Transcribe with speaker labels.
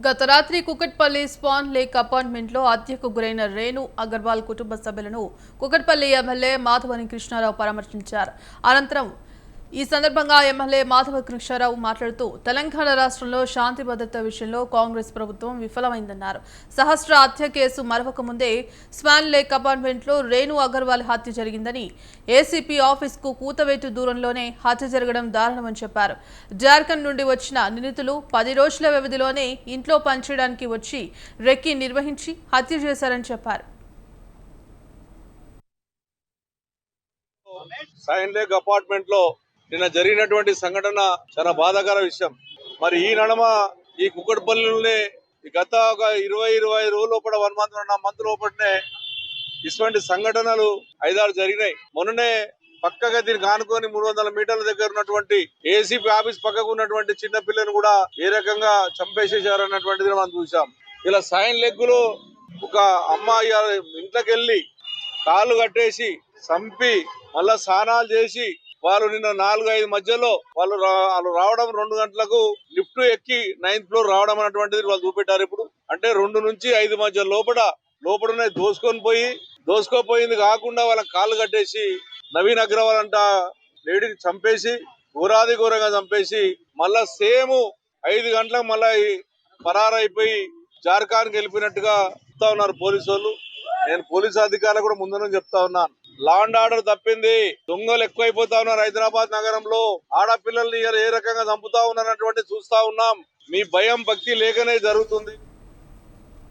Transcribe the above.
Speaker 1: గత రాత్రి Kukatpally span lake అపార్ట్మెంట్లో హత్యకు గురైన రేణు అగర్వాల్ కుటుంబ సభ్యులను కుకట్పల్లి ఎమ్మెల్యే మాధవని కృష్ణారావు పరామర్శించారు. అనంతరం ఈ సందర్భంగా ఎమ్మెల్యే మాధవ కృష్ణారావు మాట్లాడుతూ తెలంగాణ రాష్ట్రంలో శాంతి భద్రత విషయంలో కాంగ్రెస్ ప్రభుత్వం విఫలమైందన్నారు. సహస్ర హత్య కేసు మరవక ముందే స్పాన్ లేక్ అపార్ట్మెంట్లో రేణు అగర్వాల్ హత్య జరిగిందని, ఏసీపీ ఆఫీస్కు కూతవేటు దూరంలోనే హత్య జరగడం దారుణమని చెప్పారు. జార్ఖండ్ నుండి వచ్చిన నిందితులు 10 రోజుల వ్యవధిలోనే ఇంట్లో పనిచేయడానికి వచ్చి రెక్కి నిర్వహించి హత్య చేశారని చెప్పారు.
Speaker 2: సైన్ లేక్ అపార్ట్మెంట్ లో నిన్న జరిగినటువంటి సంఘటన చాలా బాధాకర విషయం. మరి ఈ నడమ ఈ కుక్కడపల్లిలోనే గత ఒక 20-25 రోజుల లోపల 1 మంత్ లోపలనే ఇటువంటి సంఘటనలు 5-6 జరిగినాయి. మొన్ననే పక్కగా దీనికి ఆనుకొని 300 మీటర్ల దగ్గర ఉన్నటువంటి ఏసీపీ ఆఫీస్ పక్కకు ఉన్నటువంటి చిన్న పిల్లని కూడా ఏ రకంగా చంపేసేసారు అన్నటువంటిది మనం చూసాం. ఇలా సైన్ లెగ్గులు ఒక అమ్మాయి ఇంట్లోకి వెళ్ళి కాళ్ళు కట్టేసి చంపి మళ్ళా స్నానాలు చేసి వాళ్ళు నిన్న 4-5 మధ్యలో వాళ్ళు రావడం 2 గంటలకు లిఫ్ట్ ఎక్కి 9th ఫ్లోర్ రావడం అనేటువంటిది వాళ్ళు చూపెట్టారు. ఇప్పుడు అంటే 2 నుంచి 5 మధ్య లోపలనే దోసుకోపోయింది కాకుండా వాళ్ళ కాళ్ళు కట్టేసి నవీన్ అగ్రవాల్ అంట లేడీని చంపేసి ఘోరంగా చంపేసి మళ్ళా సేమ్ 5 గంటలకు మళ్ళా పరారైపోయి జార్ఖండ్కి వెళ్ళిపోయినట్టుగా చెప్తా ఉన్నారు పోలీసు వాళ్ళు. నేను పోలీసు అధికారులు కూడా ముందు నుంచి చెప్తా ఉన్నాను, లా అండ్ ఆర్డర్ తప్పింది. దొంగలు ఎక్కువైపోతా ఉన్నారు. హైదరాబాద్ నగరంలో ఆడపిల్లల్ని ఏ రకంగా చంపుతా ఉన్నారన్నటువంటి చూస్తా ఉన్నాం. మీ భయం భక్తి లేకనే జరుగుతుంది.